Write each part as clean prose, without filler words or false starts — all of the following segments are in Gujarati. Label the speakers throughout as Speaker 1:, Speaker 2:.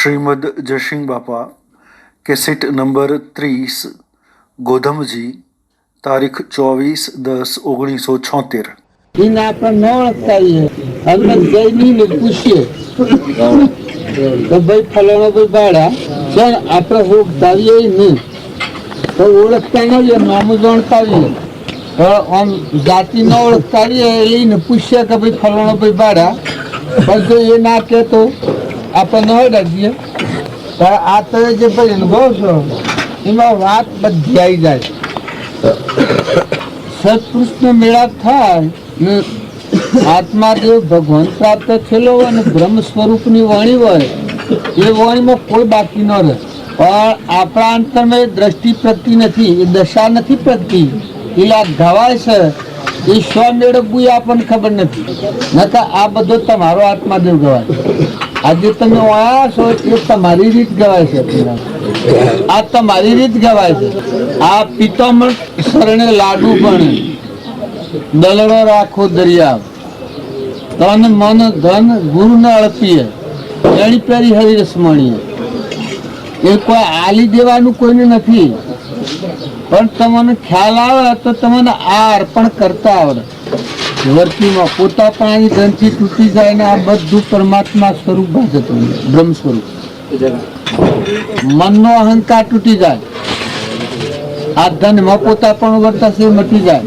Speaker 1: श्रीमद जयसिंह बापा कैसेट नंबर 30 गोधमजी तारीख 24/10/1976।
Speaker 2: इन आपने न ओळखता हमने जैनी ने पूछिए तो भाई फलाना भाई बाड़ा सर आपने ओळखता नहीं तो ओळखता नहीं नाम जानता नहीं और हम जाति न ओळखता नहीं पूछिए कि भाई फलाना भाई बाड़ा पर जो ये ना के तो अपन न डालिए पर आते जो भाई अनुभव छो इमा बात बधी आई जाए सत्पुरुष ने मेला था आत्मा देव भगवान प्राप्त थेलो અને બ્રહ્મ સ્વરૂપની વાણી હોય એ વાણીમાં કોઈ બાકી ન રહે પણ આપણા અંતરમાં દ્રષ્ટિ પ્રગતિ નથી એ દશા નથી પ્રગતિ પેલા ગવાય છે એ સ્વ મેળવવું આપણને ખબર નથી નકર આ બધો તમારો આત્માદેવ ગવાય આજે તમે વાયા છો એ તમારી રીત ગવાય છે આ તમારી રીત ગવાય છે આ પિત્તોમણ શરણે લાડુ બને દલડો રાખો દરિયા તન મન ધન ગુરુ ન અળપીએ એની પેરી હરિરસ મણીએ એ કોઈ આલી દેવાનું કોઈને નથી પણ તમને ખ્યાલ આવે તો તમને આ અર્પણ કરતા આવડે વર્તીમાં પોતાપણાની ગ્રંથિ તૂટી જાય ને આ બધું પરમાત્મા સ્વરૂપમાં જતું બ્રહ્મ સ્વરૂપ મનનો અહંકાર તૂટી જાય આ ધનમાં પોતાપણું વર્તાશે મટી જાય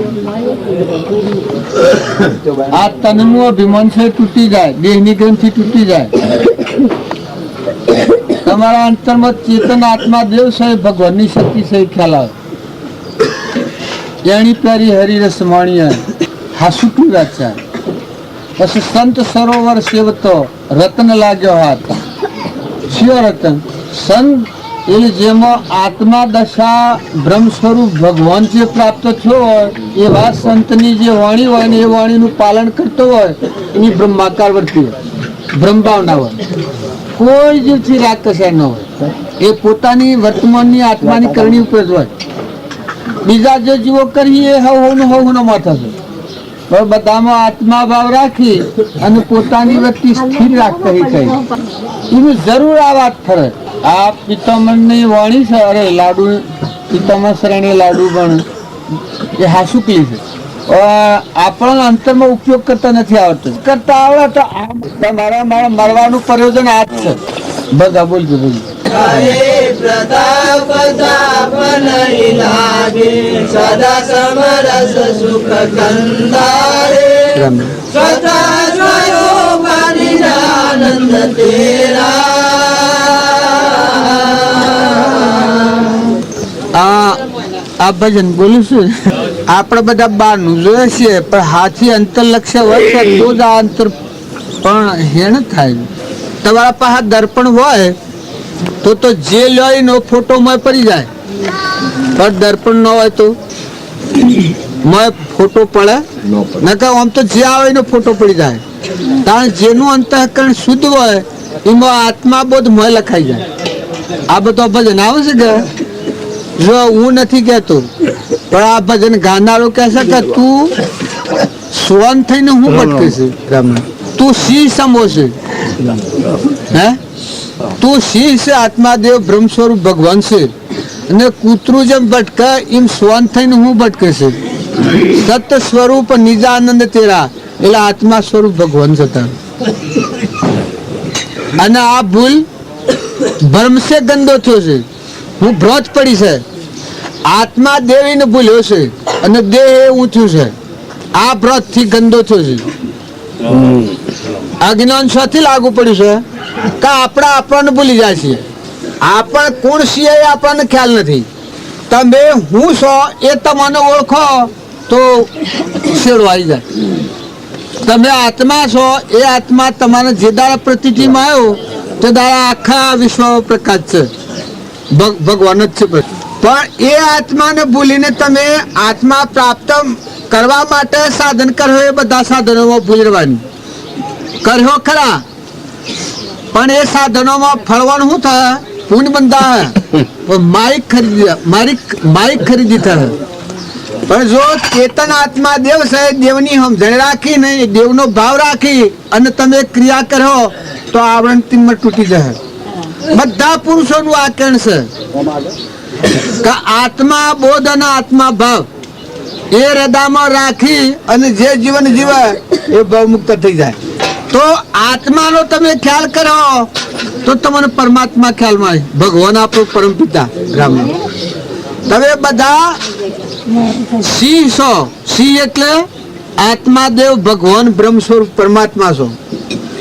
Speaker 2: આ તનનું અભિમાન છે તૂટી જાય દેહની ગ્રંથિ તૂટી જાય તમારા અંતરમાં ચેતન આત્મા દેવ છે ભગવાનની શક્તિ છે ખ્યાલ આવે એની પ્યારી હરિરસ માણીએ હાસુટી વાંચ્યા પછી સંત સરોવર સેવતો રત્ન લાગ્યો હાથ શિવ રતન સંત એટલે જેમાં આત્મા દશા બ્રહ્મ સ્વરૂપ ભગવાન જે પ્રાપ્ત થયો હોય એવા સંતની જે વાણી હોય ને એ વાણીનું પાલન કરતો હોય એની બ્રહ્માકાર વર્તી હોય બ્રહ્મભાવના હોય કોઈ જીવથી રાગ કસાય ન હોય એ પોતાની વર્તમાનની આત્માની કરણી ઉપર જ હોય બીજા જે જીવો કરીએ એ હવનો માથા છે પણ બધામાં આત્મા ભાવ રાખી અને પોતાની વ્યક્તિ સ્થિર રાખતા કઈ એનું જરૂર આ વાત ફરે આ પિત્તોમણની વાણી છે અરે લાડુ પિત્તોમણ શ્રેણી લાડુ પણ એ હાસુકલી છે આપણને અંતરમાં ઉપયોગ કરતા નથી આવડતો કરતા આવડે તો તમારા મારા મરવાનું પ્રયોજન આ જ છે બધા બોલજો બોલજો
Speaker 3: સદા સમરસ સુખ કંદારે આનંદ તેરા
Speaker 2: આ ભજન બોલું છું આપણે બધા બહારનું જોઈએ છીએ પણ હાથી અંતરલક્ષ્ય હોય તો જ આ અંતર પણ હેણ થાય તમારા પાસે દર્પણ હોય તો જે લઈને ફોટોમાં પડી જાય પણ દર્પણ ન હોય તો ફોટો પડે નકર આમ તો જે આવે એનો ફોટો પડી જાય કારણ જેનું અંતઃકરણ શુદ્ધ હોય એમાં આત્મા બોધ મોય લખાઈ જાય આ બધો ભજન આવે છે કે જો હું નથી કહેતો પણ આ ભજન ગાનારો કહેશે કે તું સ્વન થઈને હું ભટકે છે તું સિંહ સમો છે હે તું સિંહ છે આત્માદેવ બ્રહ્મ સ્વરૂપ ભગવાન છે અને કૂતરું જેમ ભટકે એમ સ્વન થઈને હું ભટકે છે સત્ય સ્વરૂપ નિજાનંદ તેરા એટલે આત્મા સ્વરૂપ ભગવાન છે અને આ ભૂલ ભ્રમ સે ગંદો થયો છે હું ભ્રોત પડી છે આત્મા દેવીને ભૂલ્યો છે અને દેહ એ ઊંચું છે આ ભ્રોત થી ગંદો થયો છે અજ્ઞાન શાથી લાગુ પડ્યું છે કે આપણને ભૂલી જાય છે આપણ કોણ છીએ એ આપણને ખ્યાલ નથી તમે હું છો એ તમને ઓળખો તો છેડો આવી જાય તમે આત્મા છો એ આત્મા તમારા જે દાડા પ્રતિથિમાં આવ્યો તે દાડા આખા વિશ્વ પ્રકાશ છે ભગવાન જ છે પણ એ આત્માને ભૂલીને તમે આત્મા પ્રાપ્ત કરવા માટે સાધન કર્યો એ બધા સાધનોમાં ભૂલવાની કર્યો ખરા પણ એ સાધનોમાં ફળવાનું શું થાય પુણ્ય બંધા માઇક ખરીદી થાય પણ જો ચેતન આત્મા દેવ છે દેવની સમજણ રાખી ને દેવનો ભાવ રાખી અને તમે ક્રિયા કરો તો આવરણ તીમત તૂટી જાય બધા પુરુષોનું આચરણ છે કે આત્મા બોધ અને આત્મા ભાવ એ હૃદયમાં રાખી અને જે જીવન જીવે એ ભાવમુક્ત થઈ જાય. તો આત્માનો તમે ખ્યાલ કરો તો તમને પરમાત્મા ખ્યાલમાં આવે. ભગવાન આપણો પરમપિતા રામ. તમે બધા સિંહ છો. સિંહ એટલે આત્મા દેવ ભગવાન બ્રહ્મ સ્વરૂપ પરમાત્મા છો.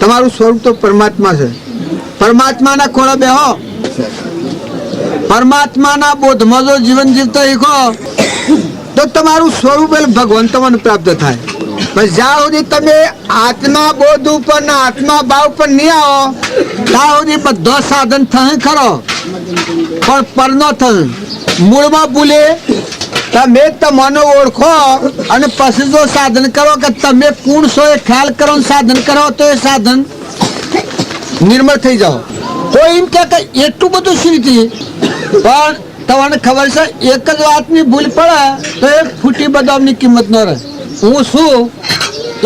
Speaker 2: તમારું સ્વરૂપ તો પરમાત્મા છે. પરમાત્માના ખોળે બેહો, પરમાત્માના બોધમાં જો જીવન જીવતા શીખો તો તમારું સ્વરૂપ એટલે ભગવાન તમને પ્રાપ્ત થાય. પણ જ્યાં સુધી તમે આત્મા બોધ ઉપર ને આત્મા ભાવ પર નહીં આવો ત્યાં સુધી બધો સાધન થાય ખરો પણ પરનો થાય. મૂળમાં ભૂલે તમે તમને ઓળખો અને પછી જો સાધન કરો કે તમે કોણ છો એ ખ્યાલ કરો સાધન કરો તો એ સાધન નિર્મળ થઈ જાઓ. કોઈ એમ કે એટલું બધું શું નથી, પણ તમને ખબર છે એક જ વાતની ભૂલ પડે તો એ ફૂટી બદામની કિંમત ન રહે. હું શું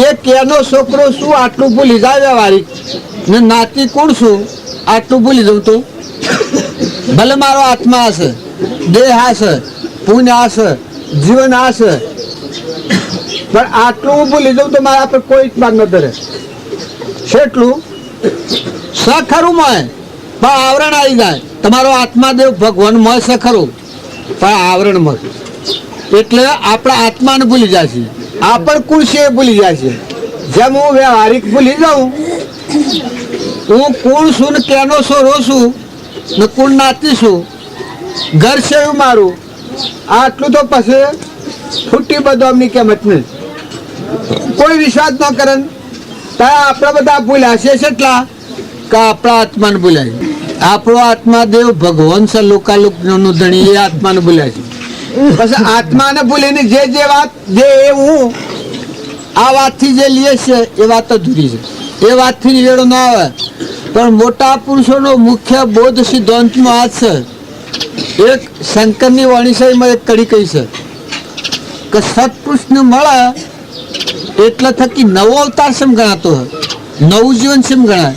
Speaker 2: એ કેનો છોકરો શું આટલું ભૂલી જાય વાળી ને નાતી કોણ છું આટલું ભૂલી જાઉં તો ભલે મારો આત્મા હશે, દેહ હશે, પુણ્ય હશે, જીવન હશે, પણ આટલું હું ભૂલી જાઉં તો મારા પર કોઈ જ બાદ ન ધરે. કેટલું સખરું મળે પણ આવરણ આવી જાય. તમારો આત્માદેવ ભગવાન મળશે ખરું પણ આવરણ મળે એટલે આપણા આત્માને ભૂલી જાય છે. આપણ કોણ છે એ ભૂલી જાય છે. જેમ હું વ્યવહારિક ભૂલી જાઉં હું કોણ છું ને કેનો સોરો છું ને કોણ નાતી છું, ઘર છે એવું મારું, આટલું તો પછી ફૂટી બદામની કિંમત નહીં. કોઈ વિશ્વાસ ન કરે ત્યાં આપણે બધા ભૂલ્યા છે એટલા કે આપણા આત્માને ભૂલ્યા છે. આપણો આત્મા દેવ ભગવાન છે લોકાલોકનો ધણી એ આત્માને ભૂલ્યા છે. પછી આત્માને ભૂલીને જે વાત જે એ હું આ વાતથી જે લે છે એ વાત અધૂરી છે. એ વાતથી નિવેડો ના આવે. પણ મોટા પુરુષોનો મુખ્ય બોધ સિદ્ધાંતમાં આ છે. એક શંકરની વાણીશાહીમાં એક કડી કહી છે કે સત્પુરુષને મળે એટલે થકી નવો અવતાર શેમ ગણાતો હોય, નવું જીવન શેમ ગણાય.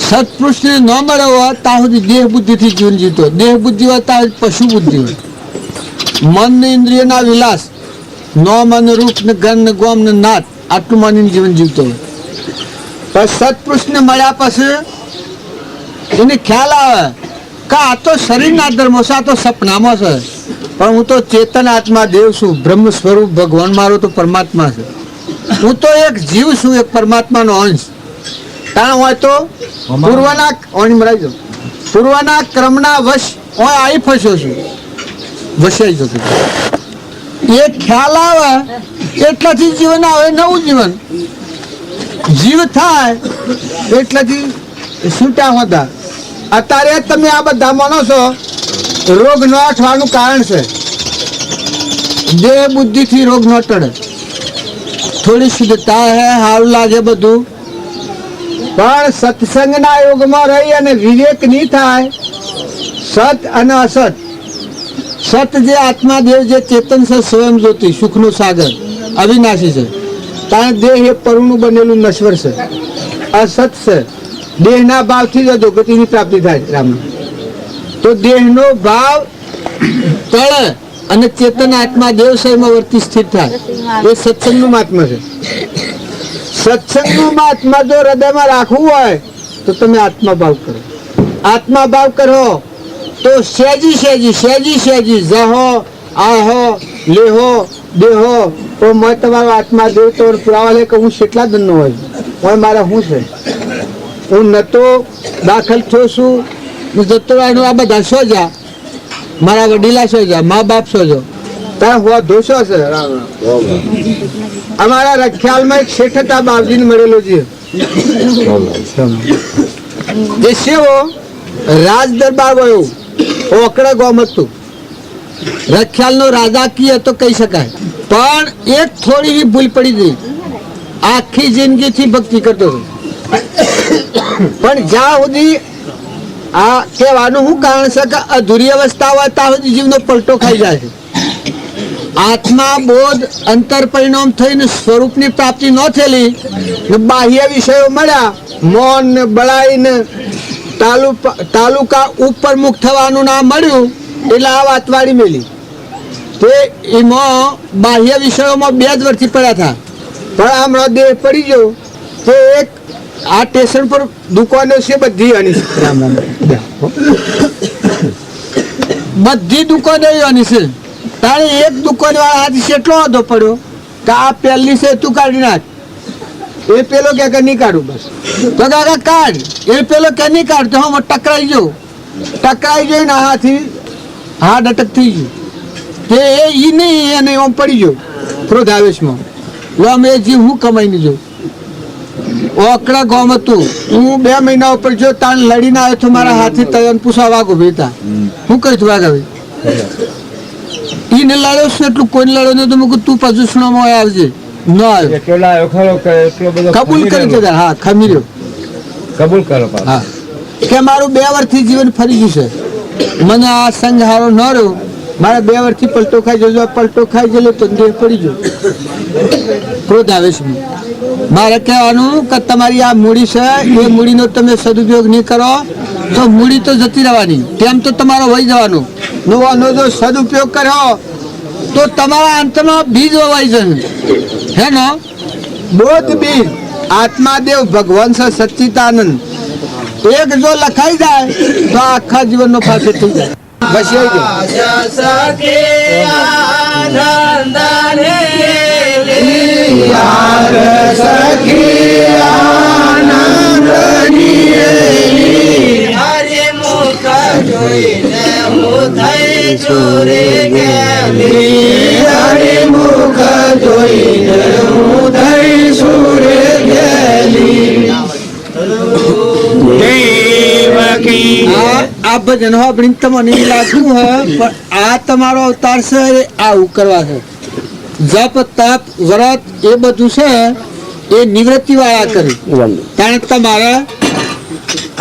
Speaker 2: સત્પુરુષને ન મળ્યો હોય ત્યાં સુધી દેહ બુદ્ધિથી જીવન જીવતો હોય, દેહ બુદ્ધિ હોય ત્યાં પશુ બુદ્ધિ હોય. મન ને ઇન્દ્રિયના વિલાસ, ન મન રૂપ ને ગન ને ગોમ ને નાદ આટલું માનીને જીવન જીવતો હોય. પણ સત્પુરુષને મળ્યા પછી એને ખ્યાલ આવે કે આ તો શરીરના ધર્મો છે, આ તો સપનામાં છે, પણ હું તો ચેતન આત્મા દેવ છું, બ્રહ્મ સ્વરૂપ ભગવાન મારો તો પરમાત્મા છે. હું તો એક જીવ છું, એક પરમાત્માનો અંશ. કારણ હોય તો પૂર્વના ક્રમના વશ હું આવી ફસ્યો છું, વસાઈ જતો. એ ખ્યાલ આવે એટલાથી જીવન આવે નવું જીવન. જીવ થાય એટલાથી છૂટા હોતા. અત્યારે તમે આ બધા માનો છો રોગ ન થવાનું કારણ છે દેહ બુદ્ધિથી રોગ ન ટળે. થોડી શુદ્ધતા હે, સારું લાગે બધું, પણ સત્સંગના યોગમાં રહી અને વિવેક નહીં થાય. સત અને અસત. સત જે આત્માદેવ જે ચેતન છે, સ્વયં જ્યોતિ, સુખનો સાગર, અવિનાશી છે. કારણ દેહ એ પરુનું બનેલું નશ્વર છે, અસત છે. દેહના ભાવથી જ અધોગતિની પ્રાપ્તિ થાય. રામ તો દેહનો ભાવ ટળે અને ચેતન આત્મા દેવ સ્વયંમાં વર્તી સ્થિર થાય. એ સત્સંગનું મહાત્મા છે. સત્સંગનું મહાત્મા જો હૃદયમાં રાખવું હોય તો તમે આત્મા ભાવ કરો. આત્મા ભાવ કરો તો સહેજી સહેજી સહેજી સહેજી જહો આહો લેહો દેહો તો મેં તમારો આત્મા દેવ તો પુરાવા લે કે હું કેટલા દનનો હોય મારા શું છે. હું નતો દાખલ થયો છું, જતો આ બધા શો જા, મારા વડીલા શો જા, મા બાપ શો જો ત્યાં હોવા ધોશો છે. અમારા રખ્યાલમાં એક શેઠતા બાપજીને મળેલો છે. જે સેવો રાજ દરબાર ગયો ઓકડા ગોમ હતું. રખ્યાલનો રાજા કી હતો કહી શકાય, પણ એક થોડી ભૂલ પડી ગઈ. આખી જિંદગીથી ભક્તિ કરતો હતો, પણ જ્યાં સુધી આ કહેવાનું શું કારણ છે કે અધૂરી અવસ્થા હોય ત્યાં સુધી જીવનો પલટો ખાઈ જાય છે. આત્મા બોધ અંતર પરિણામ થઈને સ્વરૂપની પ્રાપ્તિ ન થયેલી, બાહ્ય વિષયો મળ્યા, મૌન ને બળાઈ ને તાલુકા ઉપપ્રમુખ થવાનું નામ મળ્યું એટલે આ વાત વાળી મેલી તે એમાં બાહ્ય વિષયોમાં 2 જ વર્ષથી પડ્યા હતા પણ હમણાં દેહ પડી ગયો તે એક આ સ્ટેશન પર દુકાનો છે બધી આની બધી દુકાનો આની છે તારે એક દુકાન વાળા હાથી કેટલો વાંધો પડ્યો કે આ પહેલી છે તું કાઢી નાખ એ પેલો કે નહીં કાઢું બસ તો કાકા કાઢ એ પેલો કે નહીં કાઢતો હું ટકરાઈ ગયો ને હાથી હાડ અટક થઈ ગયું તે એ ઈ નહીં અને આમ પડી ગયો ક્રોધ આવેશમાં લો અમે જીવ હું કમાઈને જો ઓકડા ગામ હતું હું 2 મહિના ઉપર જો તાણ લડીને આવ્યો તો મારા હાથી તયન પૂછા વાગો ભેતા હું કહી તું વાગાવી ઈને લડ્યો છે એટલું કોઈ લડ્યો નહીં તો મેં તું પાછું સુનામાં આવજે ન આવ્યો કબૂલ કરી દીધા હા ખમી રહ્યો
Speaker 4: કબૂલ કરો
Speaker 2: હા કે મારું 2 વર્ષથી જીવન ફરી ગયું છે મને આ સંગ હારો ન રહ્યો મારે 2 વર્ષથી પલટો ખાઈ જજો પલટો ખાઈ ગયેલો તો દેહ પડી ગયો ક્રોધ આવે છે મારે કહેવાનું કે તમારી આ મૂડી છે એ મૂડીનો તમે સદુપયોગ નહીં કરો તો મૂડી તો જતી રહેવાની તેમ તો તમારો વહી જવાનું નવાનો જો સદુપયોગ કર્યો તો તમારા અંતમાં બીજ વવાઈ જશે હે ને બોધ બીજ આત્માદેવ ભગવાન છે સચ્ચિદાનંદ એક જો લખાઈ જાય તો આખા જીવનનો ફાયદો થઈ જાય બસ એ
Speaker 3: સખે આનંદ રે યાર સખી આનંદ હરે મુખ જોઈને હું થઈ ચોરે ગેલી હરે મુખ જોઈને હું થઈ સુરે ગેલી
Speaker 2: આ ભજન સાંભળીને તમને લાગ્યું હોય પણ આ તમારો અવતાર છે આવું કરવા છે જપ તપ વ્રત એ બધું છે એ નિવૃત્તિ વાળા કરે કારણ તમારે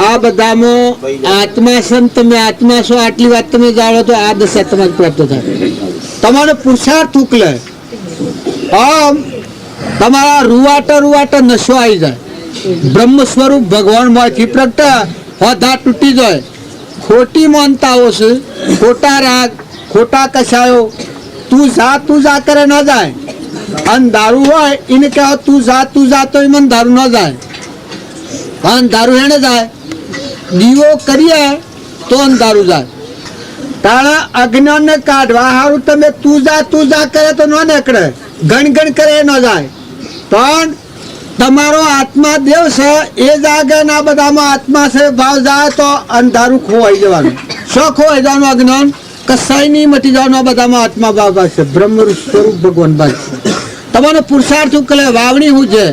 Speaker 2: આ બધામાં આત્મા છે તમે આત્મા છો આટલી વાત તમે જાણો તો આ દશા તમારે પ્રાપ્ત થાય તમારો પુરુષાર્થ ઉકલે આમ તમારા રૂવાટા નશો આવી જાય બ્રહ્મ સ્વરૂપ ભગવાન માંથી પ્રગટ હોધા તૂટી જાય ખોટી માનતાઓ છે ખોટા રાગ ખોટા કશાયો તું જા કરે ન જાય અને દારૂ હોય એને કહો તું જા તો એમાં દારૂ ન જાય અને દારૂ એને જાય દીવો કરીએ તો દારૂ જાય તારા અજ્ઞાનને કાઢવા સારું તમે તું જા કરે તો ન નીકળે ગણ કરે ન જાય પણ તમારો આત્મા દેવ છે એ જાગે ના બધામાં આત્મા છે ભાવ જાય તો અંધારું ખોવાઈ જવાનું શું ખોવાઈ જવાનું અજ્ઞાન કસાઈ નહીં મટી જવાનું બધામાં આત્મા ભાવ છે બ્રહ્મ સ્વરૂપ ભગવાન ભાઈ તમારો પુરુષાર્થ ઉકલે વાવણી હું છે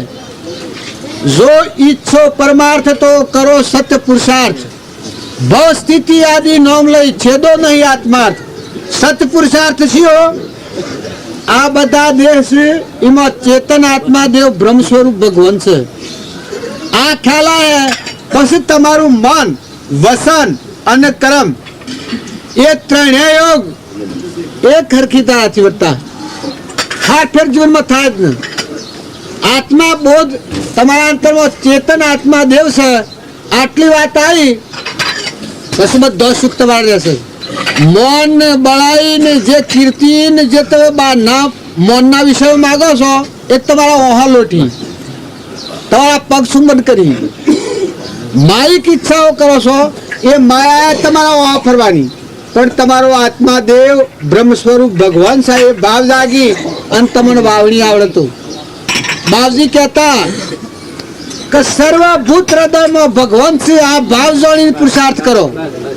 Speaker 2: જો ઈચ્છો પરમાર્થ તો કરો સત્ય પુરુષાર્થ ભવ સ્થિતિ આદિ નોમ લઈ છેદો નહીં આત્માર્થ સત્ય પુરુષાર્થ થયો આ બધા દેહ છે એમાં ચેતન આત્મા દેવ બ્રહ્મ સ્વરૂપ ભગવાન છે આ ખ્યાલ આવે પછી તમારું મન વસન અને કર્મ એ ત્રણેય યોગ એક હરખીતા નથી વધતા ફેર જીવનમાં થાય જ નહીં આત્મા બોધ તમારા અંતરમાં ચેતન આત્મા દેવ છે આટલી વાત આવી પછી બધો સુખ તમારે રહેશે મૌન ને બળાઈ ને જે કીર્તિ ને જે તમે બહારના મૌનના વિષયો માગો છો એ તમારા ઓહા લોટી તમારા પગ સુંબન કરી માયિક ઈચ્છાઓ કરો છો એ માયા તમારા ઓહા ફરવાની પણ તમારો આત્મા દેવ બ્રહ્મ સ્વરૂપ ભગવાન સાહેબ ભાવ જાગી અને તમને વાવણી આવડતું બાપજી કહેતા કે સર્વભૂત હૃદયમાં ભગવાન છે આ ભાવ જોડીને પુરુષાર્થ કરો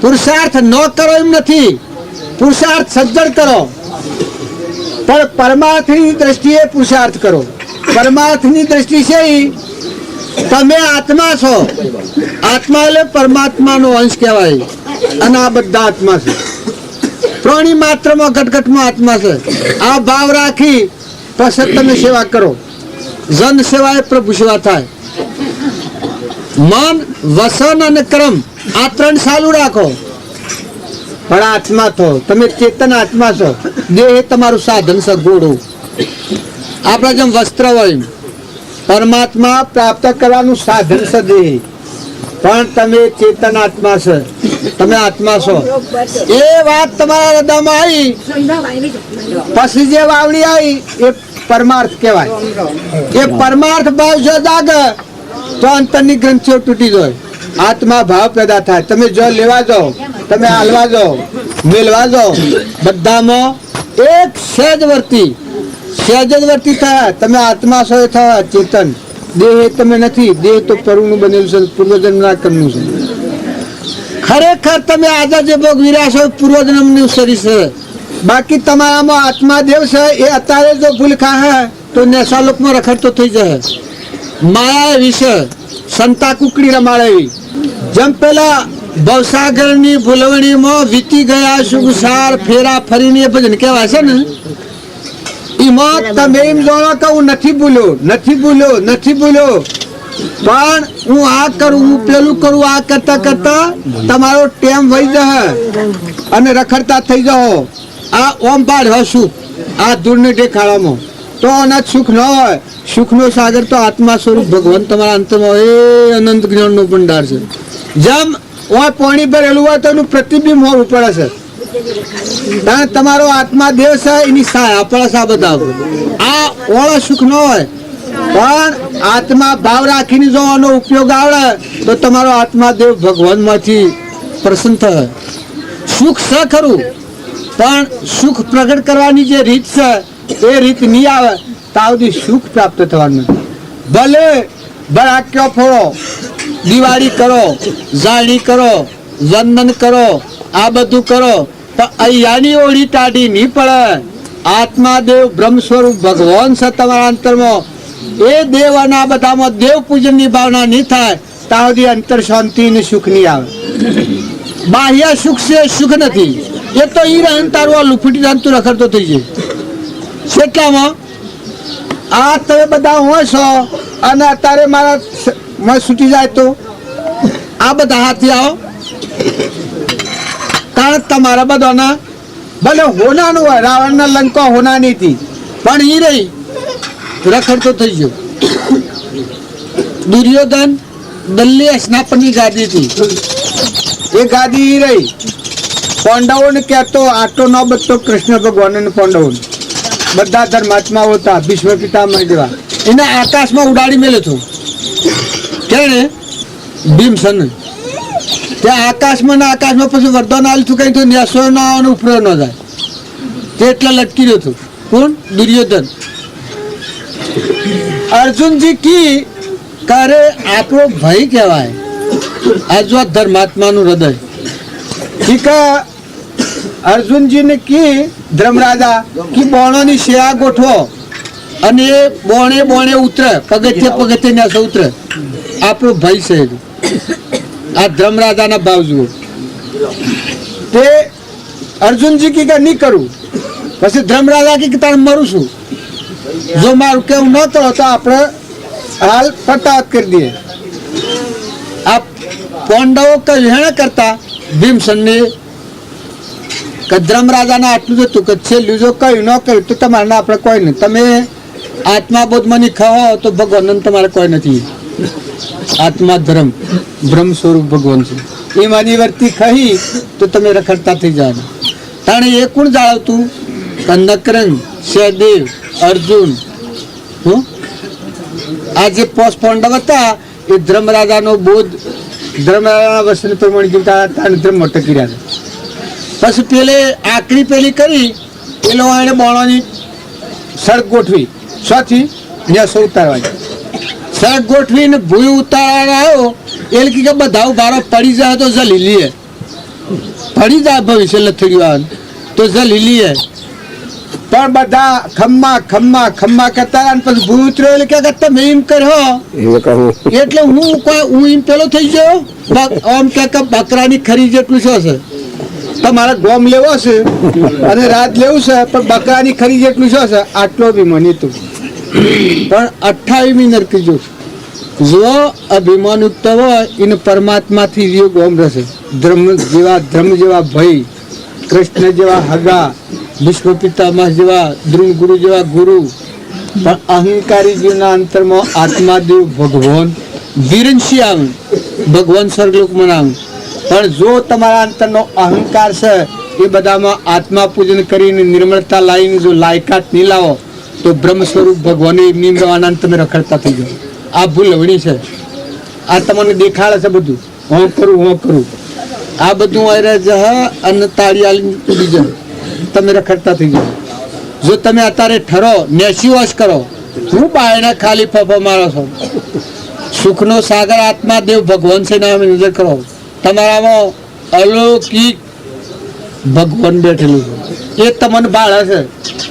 Speaker 2: પુરુષાર્થ ન કરો એમ નથી પુરુષાર્થ સજ્જડ કરો પણ પરમાર્થની દ્રષ્ટિએ પુરુષાર્થ કરો પરમાર્થની દ્રષ્ટિ છે તમે આત્મા છો આત્મા એટલે પરમાત્માનો અંશ કહેવાય અને આ બધા આત્મા છે પ્રાણી માત્રમાં ઘટઘટમાં આત્મા છે આ ભાવ રાખી પછી તમે સેવા કરો જન સેવા એ પ્રભુ સેવા થાય મન વસન અને કર્મ આ 3 ચાલુ રાખો પણ આત્મા તો તમે ચેતન આત્મા છો દેહ તમારું સાધન છે ઘોડું આપણા જેમ વસ્ત્ર હોય પરમાત્મા પ્રાપ્ત કરવાનું સાધન છે દેહ પણ તમે ચેતન આત્મા છે, તમે આત્મા છો એ વાત તમારા હૃદયમાં આવી, પછી જે વાવડી આવી એ પરમાર્થ કહેવાય. એ પરમાર્થ ભાવ જો જાગે તો અંતરની ગ્રંથિઓ તૂટી જાય, આત્મા ભાવ પેદા થાય. તમે જો લેવા જાઓ, તમે હાલવા જાઓ, મેળવા જાઓ, બધામાં એક સહેજ વર્તી થાય. તમે આત્મા છો એ થવા ચેતન, દેહ તમે નથી. દેહ તો પરનું બનેલું છે, પૂર્વજન્મના કર્મનું છે. ખરેખર તમે આજે જે ભોગ વિરા છો પૂર્વજન્મનું શરીર છે. બાકી તમારામાં આત્મા દેવ છે એ અત્યારે જો ભૂલ ખાહે તો નેસા લોકમાં રખડતો થઈ જાય. માયા એવી છે, સંતા કુકડી રમાડે એવી. જેમ પેલા ભવસાગરની ભૂલવણીમાં વીતી ગયા સુગસાર ફેરા ફરીને એ ભજન કહેવાય છે ને, એમાં તમે એમ જાણો કે હું નથી ભૂલ્યો, પણ હું આ કરું, હું પેલું કરું, આ કરતા કરતા તમારો ટેમ વહી જશે અને રખડતા થઈ જાઓ. આ ઓમ બાળ હોય સુખ, આ દૂરને દેખાડામાં તો અનાજ સુખ ન હોય. સુખનો સાગર તો આત્મા સ્વરૂપ ભગવાન તમારા અંતમાં એ અનંત જ્ઞાનનો ભંડાર છે. જેમ ઓય પાણી ભરેલું હોય તો એનું પ્રતિબિંબ હોવું પડે છે. કારણ તમારો આત્મા દેવ છે એની સહાય પડે છે. આ બધા આ ઓળો સુખ ન હોય, પણ આત્મા ભાવ રાખીને જો આનો ઉપયોગ આવડે તો તમારો આત્મા દેવ ભગવાનમાંથી પ્રસન્ન થાય. સુખ છે ખરું, પણ સુખ પ્રગટ કરવાની જે રીત છે એ રીત નહીં આવે તાવથી સુખ પ્રાપ્ત થવાનું. ભલે ભડાક્યો ફોડો, દિવાળી કરો, ઝાડી કરો, વંદન કરો, આ બધું કરો, પણ અહીંયાની ઓળી ટાઢી નહીં પડે. આત્મા દેવ બ્રહ્મ સ્વરૂપ ભગવાન છે તમારા અંતરમાં. એ દેવ અને આ બધામાં દેવ પૂજનની ભાવના નહીં થાય ત્યાં સુધી અંતર શાંતિ ને સુખ નહીં આવે. બાહ્ય સુખ છે સુખ નથી, એ તો ઈ રહે તારું આ લુફટી જાણતું રખડતો થઈ જાય. કેટલામાં આ તમે બધા હોય છો અને અત્યારે મારા છૂટી જાય તો આ બધા હાથી આવો. કારણ તમારા બધાના ભલે હોનાનું હોય, રાવણના લંકા હોનાની હતી, પણ ઈ રહી રખડતો થઈ ગયો. દુર્યોધન દલ્લી સ્નાપનની ગાદી હતી, એ ગાદી ઈ રહી. પાંડવોને કહેતો આટલો ન બચતો કૃષ્ણ ભગવાન અને પાંડવોને બધા ધર્માત્માઓ હતા, ભીષ્મ પિતામહ જેવા. એને આકાશમાં ઉડાડી મેલ્યો હતો. કેને? ભીમસેન. ત્યાં આકાશમાં પછી વરદાન આવેલું હતું કઈ તો નેસો ના આવે ને ઉપરો ન જાય તે એટલા લટકી રહ્યો હતો. કોણ? દુર્યોધન. અર્જુનજી કી કરે આપણો ભય કહેવાય. આ જો ધર્માત્માનું હૃદય ઠીક. અર્જુનજીને કી ધર્મરાજા કી બોણોની શેરા ગોઠવો અને એ બોણે ઉતરે, પગથિયે નેસો ઉતરે. આપણો ભય છે. આ ધર્મરાજાના ભાવ જુઓ. તે અર્જુનજી કી નહીં કરું. પછી ધર્મરાજા કી તારે મરું છું, જો મારું કેવું ન કરો તો આપણે હાલ ફટાફટ કરી દઈએ. આ પાંડવો કહ્યું હેણે કરતા ભીમસેનને ધર્મરાજાને આટલું જ હતું કે છેલ્લું જો કહ્યું ન કહ્યું તો તમારે આપણે કોઈ નહીં. તમે આત્મા બોધમાં ની ખાઓ તો ભગવાન તમારે કોઈ નથી. આત્મા ધર્મ બ્રહ્મ સ્વરૂપ ભગવાન છે. એ મારી વર્તી કહી તો તમે રખડતા થઈ જાય. તાણે એ કોણ જાળવતું? નકરંગ, સહદેવ, અર્જુન. આ જે પોષ પાંડવ હતા એ ધર્મરાજાનો બોધ, ધર્મરાજાના વચન પ્રમાણે જીવતા હતા, ધર્મ ટકી રહ્યા. પછી પેલે આકરી પેલી કરી પેલો એને બોણોની સડક ગોઠવી. સ્વથી નેસો ઉતારવાની સડક ગોઠવીને ભૂઈ ઉતારવા આવ્યો. એટલે કે બધા ભારો પડી જાય તો જલી લઈએ, પડી જાય ભવિષ્ય લથડીઓ આવે તો જલી લઈએ. પણ બધા ખમ્મા કરતા અને પછી ભૂઈ ઉતર્યો એટલે કે તમે એમ કર્યો એટલે હું એમ પેલો થઈ ગયો. આમ કે બકરાની ખરી જેટલું શું છે? તમારે ગોમ લેવો છે અને રાત લેવું છે, પણ બકરાની ખરી જેટલું શું છે? આટલો અભિમાન હતું. પણ 28મી નરકી જો અભિમાન યુક્ત હોય એને પરમાત્માથી જે ગોમ રહેશે. ધર્મ જેવા ભય, કૃષ્ણ જેવા હગા, ભીષ્મ પિતામહ જેવા દ્રોણ ગુરુ જેવા ગુરુ, પણ અહંકારી જીવના અંતરમાં આત્માદેવ ભગવાન વિરંશી આવે. ભગવાન સ્વર્ગલોકમાં નામ. પણ જો તમારા અંતરનો અહંકાર છે એ બધામાં આત્મા પૂજન કરીને નિર્મળતા લાવીને જો લાયકાત નહીં લાવો તો બ્રહ્મ સ્વરૂપ ભગવાન એમની આનંદ તમે રખડતા થઈ જાઓ. આ ભૂલ લવણી છે. આ તમને દેખાડે છે બધું હું કરું આ બધું વાયરે જહ અને તાળી આલી કૂદી જાય તમે રખડતા થઈ જાઓ. જો તમે અત્યારે ઠરો નેસી વોશ કરો હું બાયણે ખાલી ફફો મારો છો. સુખનો સાગર આત્મા દેવ ભગવાન છે નામે નજર કરો તમારામાં અલૌકિક ભગવાન બેઠેલું છે એ તમને બાળે છે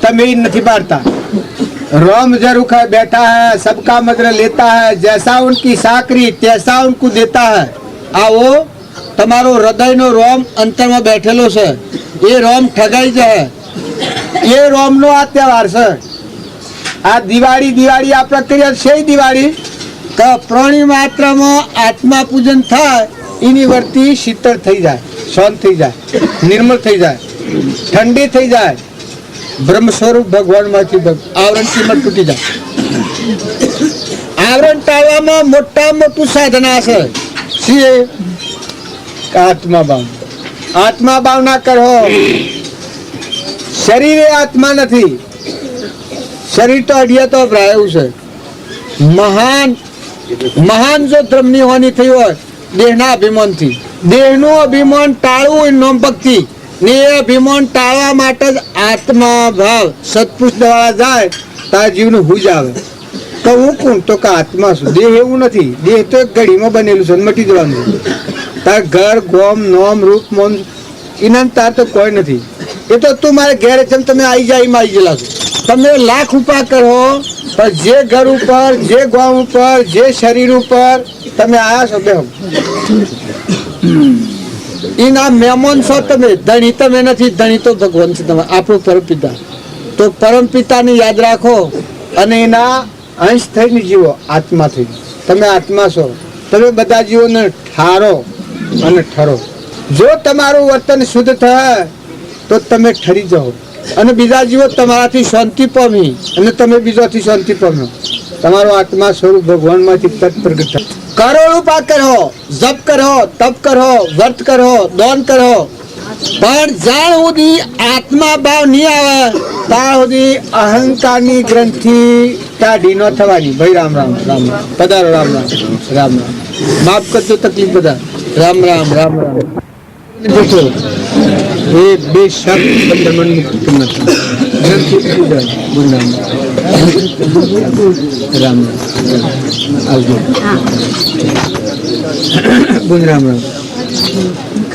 Speaker 2: તમે એ નથી બાળતા. राम जरूर बैठा है सबका मदर लेता है जैसा उनकी साकरी तैसा उनको देता है. आओ તમારો હૃદયનો રોમ અંતરમાં બેઠેલો છે એ રોમ ઠગાઈ જાય એ રોમનો આ તહેવાર છે. આ દિવાળી આપણે કરીએ છે દિવાળી તો પ્રાણી માત્રમાં આત્મા પૂજન થાય એની વર્તી શીતળ થઈ જાય શાંત થઈ જાય નિર્મળ થઈ જાય ઠંડી થઈ જાય બ્રહ્મ સ્વરૂપ ભગવાનમાંથી આવરણ કિંમત તૂટી જાય. આવરણ ટાળવામાં મોટા મોટું સાધના છે આત્મા ભાવ ના કરો. શરીર એ આત્મા નથી. શરીર તો અડિયા તો એવું છે. મહાન જો ધર્મની હોની થઈ હોય દેહના અભિમાનથી. દેહનું અભિમાન ટાળવું એ નોમ ભક્તિ ને એ અભિમાન ટાળવા માટે જ આત્મા ભાવ સત્પુરુષ દ્વારા જાય તારા જીવનું હુજ આવે. તો હું કોણ તો કે આત્મા છું. દેહ એવું નથી. દેહ તો એક ઘડીમાં બનેલું છે મટી જવાનું છે. તાર ઘર ગોમ નોમ રૂપ મોમ એના તાર તો કોઈ નથી. એ તો તું મારે ઘેર છે તમે આવી જાય એમાં આવી ગયેલા છો. તમે લાખ ઉપા કરો પણ જે ઘર ઉપર જે ગોમ ઉપર જે શરીર ઉપર તમે આવ્યા છો બે એના મહેમાન છો તમે. ધણી તમે નથી. ધણી તો ભગવાન છે તમારે આપણો પરમપિતા. તો પરમપિતાને યાદ રાખો અને એના અંશ થઈને જીવો આત્મા થઈ. તમે આત્મા છો. તમે બધા જીવોને ઠારો અને ઠરો. જો તમારું વર્તન શુદ્ધ થાય તો તમે ઠરી જાઓ અને બીજા જીવો તમારાથી શાંતિ પામી અને તમે બીજાથી શાંતિ પામ્યો. તમારો આત્મા સ્વરૂપ ભગવાનમાંથી તત્પ્રગટ થાય. કરોડ ઉપા કરો જપ કરો તપ કરો વ્રત કરો દાન કરો પણ જ્યાં સુધી આત્મા ભાવ નહીં આવે ત્યાં સુધી અહંકારની ગ્રંથિ કાઢી ન થવાની. ભાઈ રામ રામ રામ રામ પધારો. રામ રામ રામ રામ માફ કરજો તકલીફ બધા. રામ રામ રામ રામ. દેખો એ બે શબ્દ બંધન મુક્ત નથી. રામ આવજો. બોલ રામ રામ.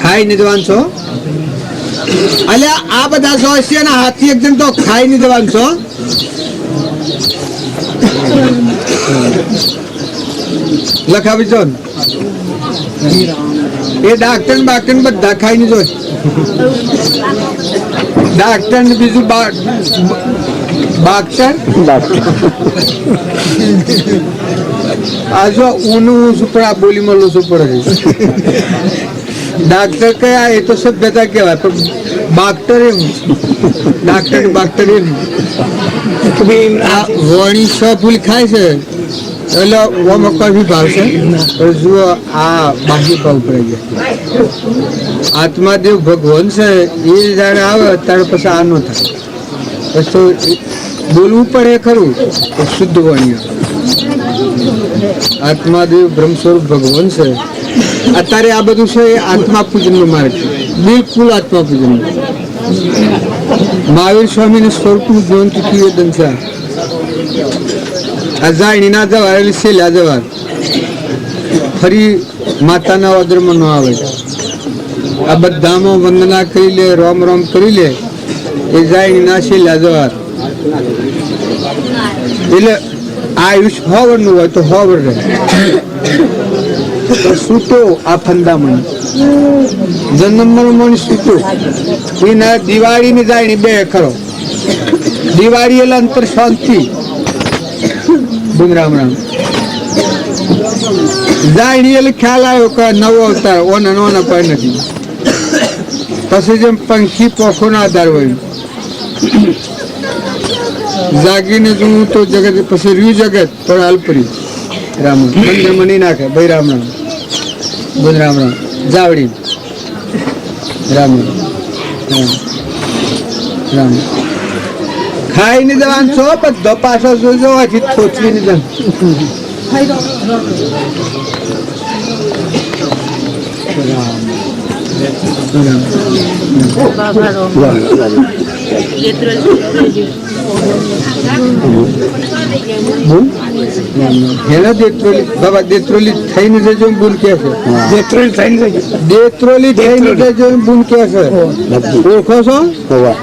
Speaker 2: ખાઈ ને જવાન છો અલ્યા આ બધા છો છે ને હાથી એકદમ તો ખાઈ ને જવાન છો. લખાવી છો એ ડાક્ટર બાક્ટર બધા ખાઈને જો ડાક્ટર ને બીજું બાક્ટર આ જો ઊનું સુપર આ બોલીમાં લો સુપર ડાક્ટર કયા એ તો સભ્યતા કહેવાય પણ બાક્ટર એમ ડાક્ટર એમ વણી છ ફૂલ ખાય છે એટલે ઓમાં કઈ ભાવશે જુઓ આ બાહ્ય ભાવ પડી ગયા. આત્માદેવ ભગવાન છે એ જાણે આવે ત્યારે પછી આ ન થાય. પછી બોલવું પડે ખરું શુદ્ધ વાણી. આત્માદેવ બ્રહ્મ સ્વરૂપ ભગવાન છે. અત્યારે આ બધું છે એ આત્મા પૂજનનો માર્ગ છે. બિલકુલ આત્મા પૂજન. મહાવીર સ્વામીને સ્વરૂપનું જીવંત નિવેદન છે. આ જાયણી ના જવા એટલે સેલ્યા જવા ફરી માતાના ઓદરમાં ન આવે. આ બધામાં વંદના કરી લે રોમ રોમ કરી લે એ જાયણી ના સેલ્યા જવા. એટલે આયુષ હોવરનું હોય તો હોવર રહે. સૂતો આ ફંદામણ જન્મ સૂતો એના દિવાળી ને જાયણી બે ખરો. દિવાળી એટલે અંતર શાંતિ. રામ રામ. જાયણી એટલે ખ્યાલ આવ્યો કે નવો અવતાર ઓના નોના કોઈ નથી. પછી જેમ પંખી પોખો ના આધાર હોય જાગીને જોવું તો જગત પછી રહ્યું જગત પણ અલ્પરી. રામ મંદિર મની નાખે ભાઈ રામ રામ. બોલ રામ રામ. જાવડી રામ રામ. ખાઈને જવાનું છો બધો પાછો જોજો હજી થોચવીને જ. હેલો દેત્રોલી બાબા, દેત્રોલી થઈને જજો એમ બુન કે છે. દેત્રોલી થઈને જજો એમ બુન કે છે. ઓળખો છો?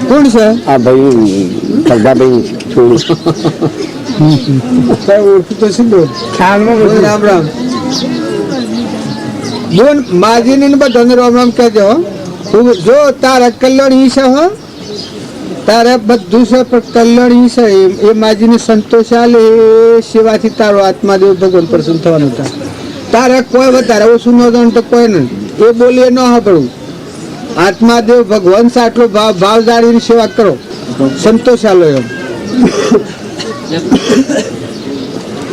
Speaker 2: કોણ છે
Speaker 4: આ ભાઈ સરદારભાઈ છોડી
Speaker 2: કઈ ઓળખું તો શું બોલ. બોલ રામ રામ. બોલ માજીને ને બધાને રામ રામ કહેજો હો. જો તારા કલ્યાણ ઈચ્છા હો, તારે બધું છે પણ કલ્યાણ છે એ માજીને સંતોષ આલે એ સેવાથી તારો આત્માદેવ ભગવાન પ્રસન્ન થવાનું હતા. તારે કોઈ વધારે ઓછું ન જાણ તો કોઈ નહીં, એ બોલીએ ન સાંભળવું. આત્માદેવ ભગવાન છે આટલો ભાવ જાળવીને સેવા કરો, સંતોષ આલો એમ.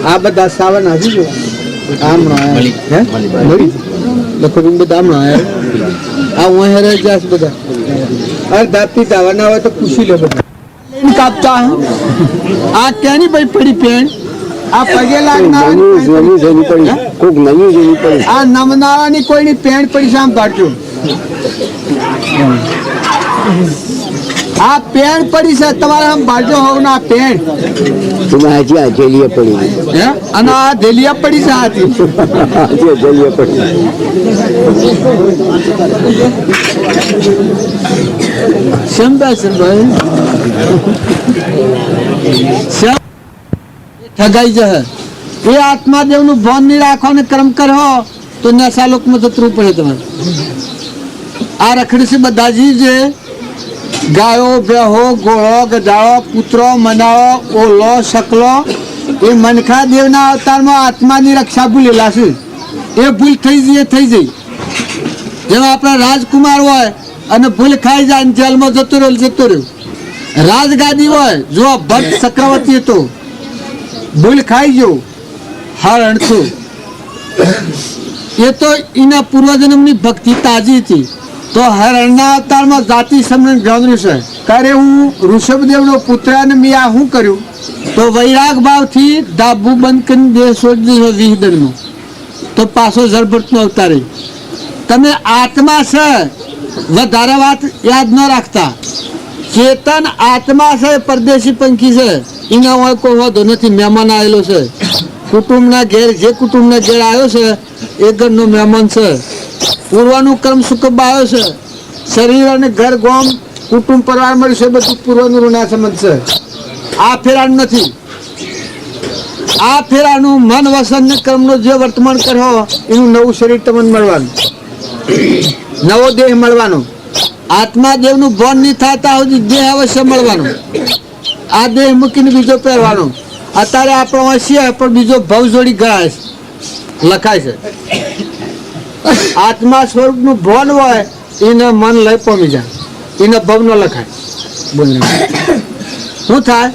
Speaker 2: આ બધા સાવન આવી ગયો આમ લખો બધા આમ આ હું હેરે જાસ બધા અડધા પીતાવાના હોય તો પૂછી લે બધા. કાપતા આ ક્યાંની ભાઈ પડી પેન? આ પગે લાગનારાની
Speaker 4: કોક નવી જેવી પડી.
Speaker 2: આ નમનારાની કોઈની પેન પડી સામ કાઢ્યો. આ પેન પડી છે તમારે આમ બાજુ હોવ ના પેન
Speaker 4: तुम्हें हजी जेलिए पड़ी
Speaker 2: હે અને આ દેલિયા પડી છે હાથી.
Speaker 4: हजी जेलिए पड़ी
Speaker 2: ઠગાઈ જશે. એ આત્માદેવ નું ભાન નહીં રાખો ને કર્મ કરો તો નશા લોકમાં જતરું પડે તમારે. આ રખડી છે બધા જી જે ગાયો બેહો ઘોડો ગધાડો પુત્રો મનાવો ઓલો શકલો એ મનખા દેવના અવતારમાં આત્માની રક્ષા ભૂલેલા છે. એ ભૂલ થઈ જઈએ થઈ જઈ. જેમ આપણા રાજકુમાર હોય અને ભૂલ ખાઈ જાય અને જેલમાં જતો રહ્યો. રાજગાદી હોય જો ભટ્ટ ચક્રવર્તી હતો, ભૂલ ખાઈ ગયો હરણ છું. એ તો એના પૂર્વજન્મની ભક્તિ તાજી હતી તો હરણના અવતારમાં જાતિ સમરણ જાણ્યું છે. ત્યારે હું ઋષભદેવનો પુત્ર અને મેં આ શું કર્યું તો વૈરાગ ભાવથી ધાબુ બંધ કરીને દેહ છોડી દીધો વિહદનનો, તો પાછો જળભટ્ટનો અવતાર. તમે આત્મા છે વધારે વાત યાદ ન રાખતા. ચેતન આત્મા છે પરદેશી પંખી છે, એના હોય કોઈ વાંધો નથી. મહેમાન આવેલો છે કુટુંબના ઘેર, જે કુટુંબના ઘેર આવ્યો છે એ ઘરનો મહેમાન છે. પૂર્વનું કર્મ સુકબ આવ્યો છે. શરીર અને ઘર ગોમ કુટુંબ પરિવાર મળ્યું છે, બધું પૂર્વનું ઋણા સંબંધ છે. આ ફેરાનું નથી. આ ફેરાનું મન વસન ને કર્મનો જે વર્તમાન કરો એનું નવું શરીર તમને મળવાનું, નવો દેહ મળવાનો. આત્મા દેવનું ભાન નહીં થતા સુધી દેહ અવશ્ય મળવાનો. આ દેહ મૂકીને બીજો પહેરવાનો. અત્યારે આપણો હશે પણ બીજો ભવ જોડી ગણાય છે, લખાય છે. આત્મા સ્વરૂપનું ભાન હોય એને મન લઈ પામી જાય, એને ભવ ન લખાય. બોલ શું થાય?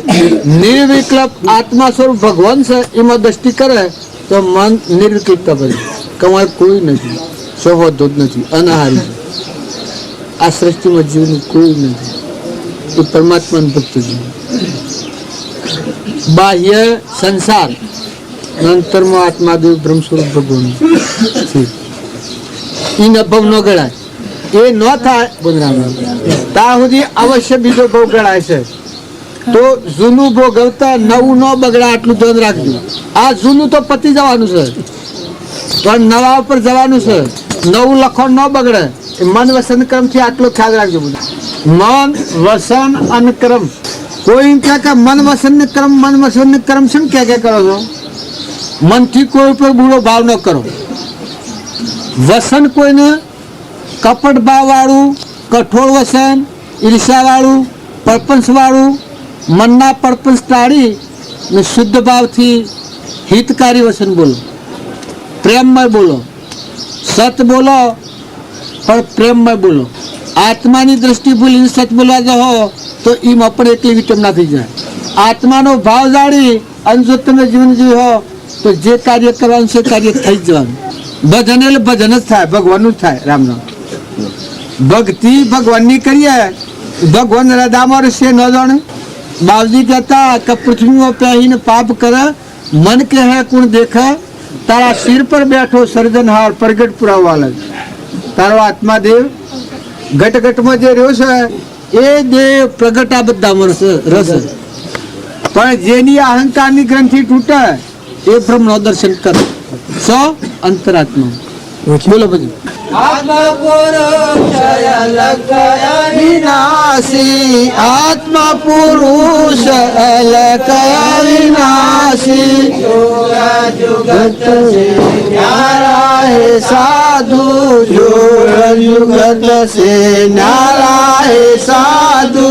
Speaker 2: નિર્વિકલ્પ આત્મા સ્વરૂપ ભગવાન છે એમાં દ્રષ્ટિ કરે તો મન નિર્વિકલ્પતા કરે. કમાય કોઈ નથી, સહોદો જ નથી, અનાહારી છે. આ સૃષ્ટિમાં જીવનું કોઈ નથી, એ પરમાત્માનું ભક્ત જીવ. બાહ્ય સંસાર અંતરમાં આત્માદેવ બ્રહ્મ સ્વરૂપ ભગવાન છે. એ ભવ ન ગણાય. એ ન થાય ત્યાં સુધી અવશ્ય બીજો ભવ ગણાય છે. તો જૂનું ભોગવતા નવું ન બગડાય આટલું ધ્યાન રાખજો. આ જૂનું તો પતી જવાનું છે પણ નવા ઉપર જવાનું છે. નવું લખણ ન બગડે. મન વસન કર્મ થી આટલો ખ્યાલ રાખજો. મન વસન અને કર્મ. કોઈ કહે કે મન વસન ને કર્મ, મન વસન ને કર્મ શું કે કરો છો? મનથી કોઈ ઉપર બુરો ભાવ ન કરો. વસન કોઈને કપટ ભાવ વાળું, કઠોળ વસન, ઈર્ષા વાળું, પરપંચ વાળું, મનના પરપંચ ટાળી ને શુદ્ધ ભાવથી હિતકારી વસન બોલો, પ્રેમમય બોલો, સત બોલો પણ પ્રેમમય બોલો. આત્માની દ્રષ્ટિ ભૂલીને સત બોલવા જાઓ તો એમાં પણ એટલી વિટમ ના થઈ જાય. આત્માનો ભાવ જાણી અને જો તમે જીવન જીવો તો જે કાર્ય કરવાનું છે કાર્ય થઈ જ જવાનું. ભજન એટલે ભજન જ થાય, ભગવાનનું જ થાય. રામ નામ ભક્તિ ભગવાનની કરીએ, ભગવાન હૃદયમાં રહેશે ન જાણે. બાવજી કહેતા કે પૃથ્વીમાં પહેરીને પાપ કરે, મન કે હે કોણ દેખે, તારા શિર પર બેઠો સર્જનહાર પ્રગટ પુરાવાલ. તારો આત્મા દેવ ઘટ ઘટમાં જે રહ્યો છે એ દેવ પ્રગટ આ બધામાં રસ. પણ જેની અહંકારની ગ્રંથિ તૂટે એ બ્રહ્મનો દર્શન કરે. સો અંતરાત્મા. બોલો પછી.
Speaker 3: આત્મા પુરુષ અલગ
Speaker 2: વિનાશી, આત્મા પુરુષ અલક વિનાશી,
Speaker 3: જુગત સે
Speaker 2: ન્યારા હે સાધુ, જુગત સે ન્યારા હે સાધુ.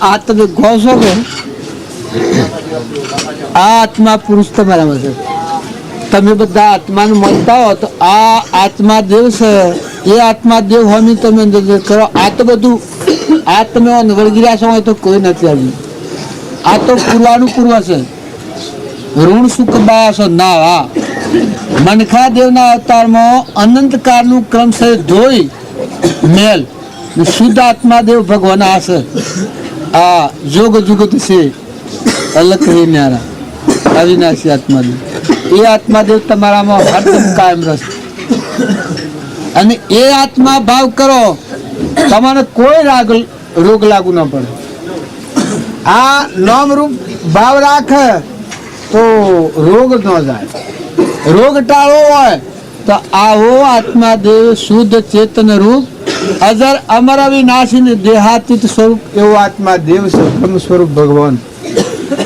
Speaker 2: આ તમે ગોશો કે આ આત્મા પુરુષ તમારામાં છે. તમે બધા આત્માને મળતા હો તો આ આત્મા દેવ છે, એ આત્મા દેવ હોમી તમે કરો. આ તો બધું આ તમે વળગી છો તો કોઈ નથી આવ્યું. આ તો પૂર્વાનું પૂર્વ છે. ઋણ સુખ બાયા છો ના. હા મનખા દેવના અવતારમાં અનંતકાળનું ક્રમ છે ધોઈ મેલ શુદ્ધ આત્મા દેવ ભગવાન આ છે. આ જોગ જુગત છે અલગ ન્યારા અવિનાશી આત્માદેવ. એ આત્માદેવ તમારામાં હરદમ કાયમ રહેશે. અને એ આત્મા ભાવ કરો, તમારે કોઈ રોગ લાગુ ન પડે. આ નામ રૂપ ભાવ રાખે તો રોગ ન જાય. રોગ ટાળવો હોય તો આવો આત્માદેવ શુદ્ધ ચેતન રૂપ અજર અમર અવિનાશી દેહાતીત સ્વરૂપ એવો આત્માદેવ છે. બ્રહ્મ સ્વરૂપ ભગવાન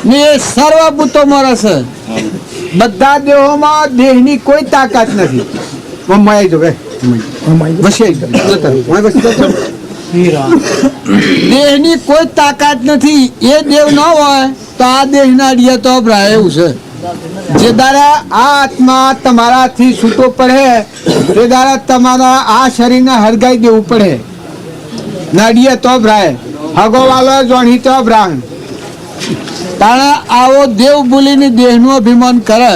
Speaker 2: ને એ સર્વભૂતોમાં રહેશે. બધા દેહોમાં દેહની કોઈ તાકાત નથી. દેહની કોઈ તાકાત નથી. એ દેવ ન હોય તો આ દેહ ના અડિયા તો અભરાય એવું છે. જે દાડા આ આત્મા તમારાથી છૂટો પડે તે દાડા તમારા આ શરીરને હરગાઈ દેવું પડે. નાડિયા તો અભરાય, હગો વાલો જોણી તો અભરાણ. તાણે આવો દેવ બોલીને દેહનું અભિમાન કરે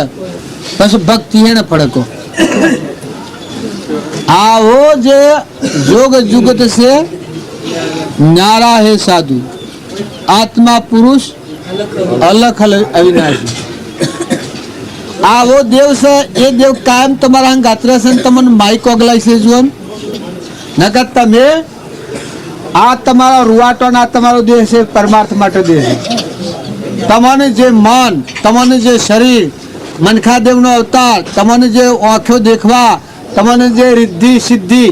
Speaker 2: પછી ભક્તિ એને ફડકો. આવો જે જોગ જુગત છે ન્યારા હે સાધુ, આત્મા પુરુષ અલખ અવિનાશી. આવો દેવ છે એ દેવ કાયમ તમારા ગાત્ર છે. તમને માઇક ઓગલાય છે જુઓ નકર તમે આ તમારો રૂવાટો ના તમારો દેહ છે પરમાર્થ માટે દેહ છે. તમને જે મન, તમને જે શરીર, મનખાદેવનો અવતાર, તમને જે આંખો દેખવા, તમને જે રિદ્ધિ સિદ્ધિ,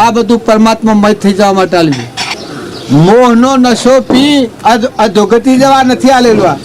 Speaker 2: આ બધું પરમાત્મા મય થઈ જવા માટે આલેલું. મોહનો નશો પી અધોગતિ જવા નથી આલેલું.